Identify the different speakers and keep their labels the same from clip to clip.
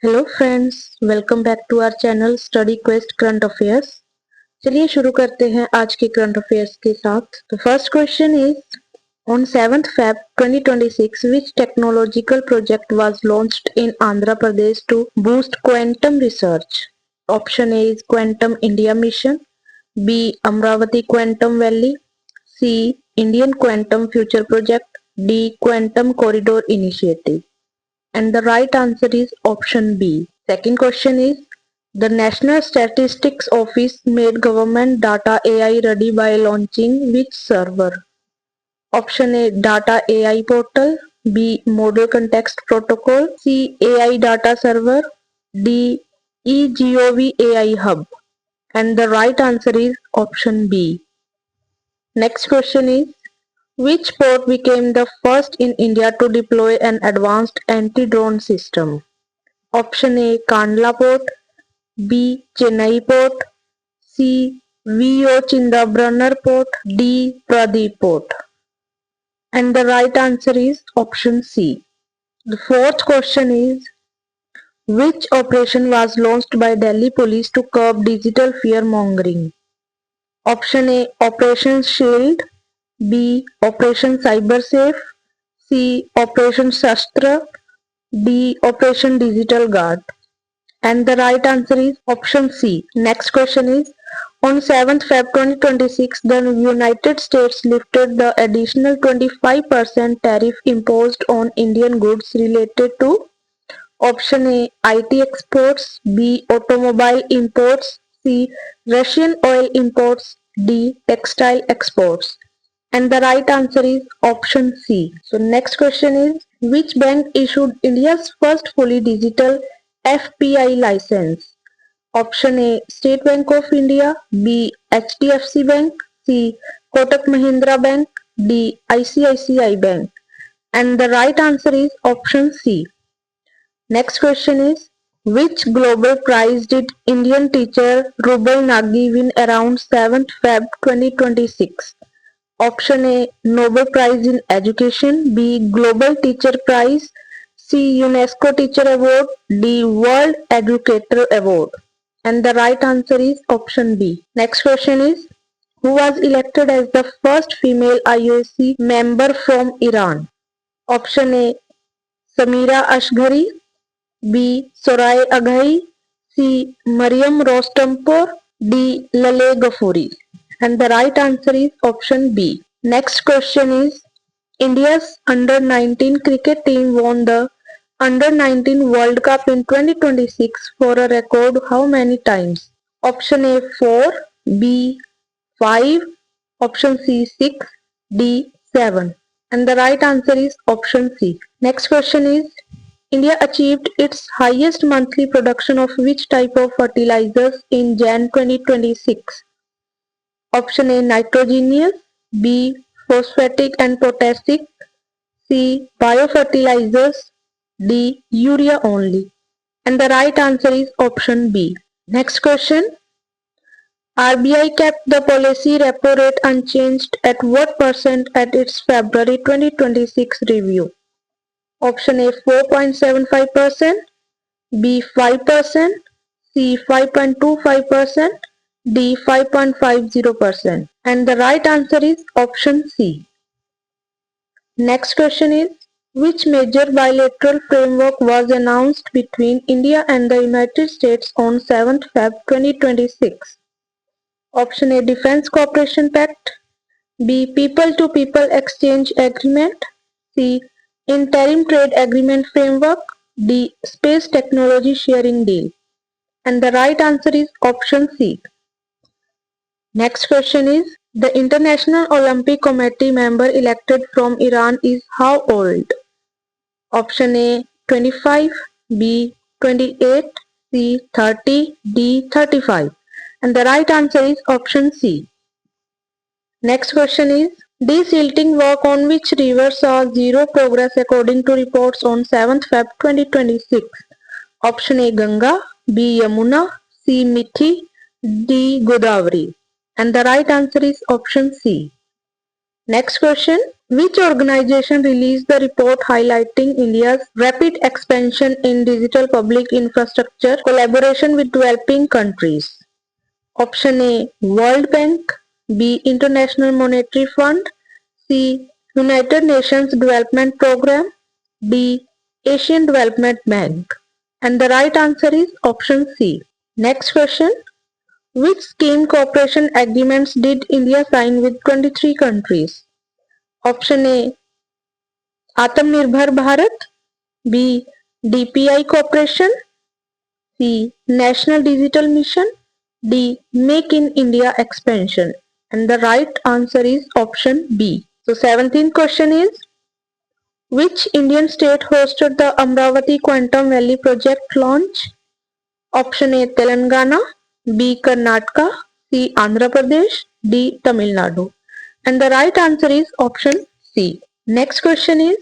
Speaker 1: Hello friends, welcome back to our channel study quest current affairs. चलिए शुरू करते हैं आज के करंट अफेयर्स के साथ। तो first question is on 7th Feb 2026 which technological project was launched in Andhra Pradesh to boost quantum research? Option A is Quantum India Mission, B Amravati Quantum Valley, C Indian Quantum Future Project, D Quantum Corridor Initiative. And the right answer is option B. Second question is the National Statistics Office made government data AI ready by launching which server? Option A Data AI Portal, B Model Context Protocol, C AI Data Server, D eGov AI Hub. And the right answer is option B. Next question is which port became the first in India to deploy an advanced anti-drone system? Option A Kandla Port, B Chennai Port, C VO Chindabrannar Port, D Pradeep Port. And the right answer is option C. The fourth question is which operation was launched by Delhi police to curb digital fear mongering? Option A Operation Shield, B Operation Cyber Safe, C Operation Shastra, D Operation Digital Guard. And the right answer is option C. Next question is on 7th Feb 2026, the United States lifted the additional 25% tariff imposed on Indian goods related to option A IT exports, B automobile imports, C Russian oil imports, D textile exports. And the right answer is option C. So next question is which bank issued India's first fully digital FPI license? Option A State Bank of India, B HDFC Bank, C Kotak Mahindra Bank, D ICICI Bank. And the right answer is option C. Next question is which global prize did Indian teacher Rubal Nagi win around 7th Feb 2026? Option A Nobel Prize in Education, B Global Teacher Prize, C UNESCO Teacher Award, D World Educator Award. And the right answer is option B. Next question is who was elected as the first female IOC member from Iran? Option A Samira Ashghari, B Sorai Aghai, C Mariam Rostanpour, D Lale Ghafouri. And the right answer is option B. Next question is India's under 19 cricket team won the under 19 World Cup in 2026 for a record how many times? Option A 4, B 5, option C 6, D 7. And the right answer is option C. Next question is India achieved its highest monthly production of which type of fertilizers in Jan 2026? Option A nitrogenous, B phosphatic and potassic, C biofertilizers, D urea only. And the right answer is option B. Next question. RBI kept the policy repo rate unchanged at what percent at its February 2026 review? Option A 4.75%, B 5%, C 5.25%, D 5.50%. And the right answer is option C. Next question is which major bilateral framework was announced between India and the United States on 7th Feb 2026? Option A Defense Cooperation Pact, B People to People Exchange Agreement, C Interim Trade Agreement Framework, D Space Technology Sharing Deal. And the right answer is option C. Next question is the International Olympic Committee member elected from Iran is how old? Option A 25, B 28, C 30, D 35. And the right answer is option C. Next question is desilting work on which river saw zero progress according to reports on 7th Feb 2026? Option A Ganga, B Yamuna, C Mithi, D Godavari. And the right answer is option C. Next question. Which organization released the report highlighting India's rapid expansion in digital public infrastructure collaboration with developing countries? Option A, World Bank. B, International Monetary Fund. C, United Nations Development Program. D, Asian Development Bank. And the right answer is option C. Next question. Which scheme cooperation agreements did India sign with 23 countries? Option A, Atmanirbhar Bharat. B, DPI cooperation. C, National Digital Mission. D, Make in India expansion. And the right answer is option B. So 17th question is, which Indian state hosted the Amravati Quantum Valley project launch? Option A, Telangana. B, Karnataka. C, Andhra Pradesh. D, Tamil Nadu. And the right answer is option C. Next question is,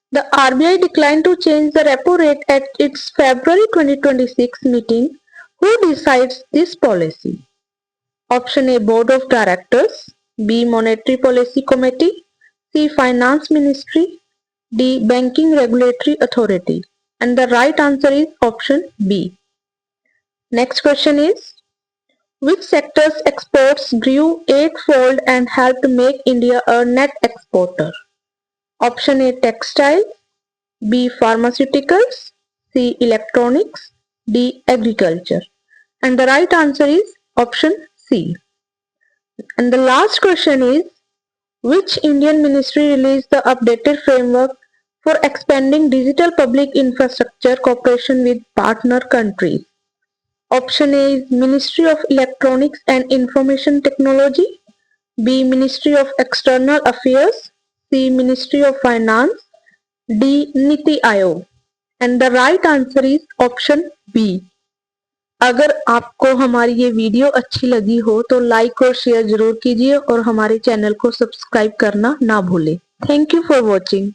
Speaker 1: the RBI declined to change the repo rate at its February 2026 meeting. Who decides this policy? Option A, Board of Directors. B, Monetary Policy Committee. C, Finance Ministry. D, Banking Regulatory Authority. And the right answer is option B. Next question is, which sector's exports grew eightfold and helped make India a net exporter? Option A, textile. B, pharmaceuticals. C, electronics. D, agriculture. And the right answer is option C. And the last question is, which Indian ministry released the updated framework for expanding digital public infrastructure cooperation with partner countries? Option A is Ministry of Electronics and Information Technology. B, Ministry of External Affairs. C, Ministry of Finance. D, Niti Aayog. And the right answer is option B. अगर आपको हमारी ये video अच्छी लगी हो तो like और share जरूर कीजिए और हमारे चैनल को सब्सक्राइब करना ना भूलें। Thank you for watching.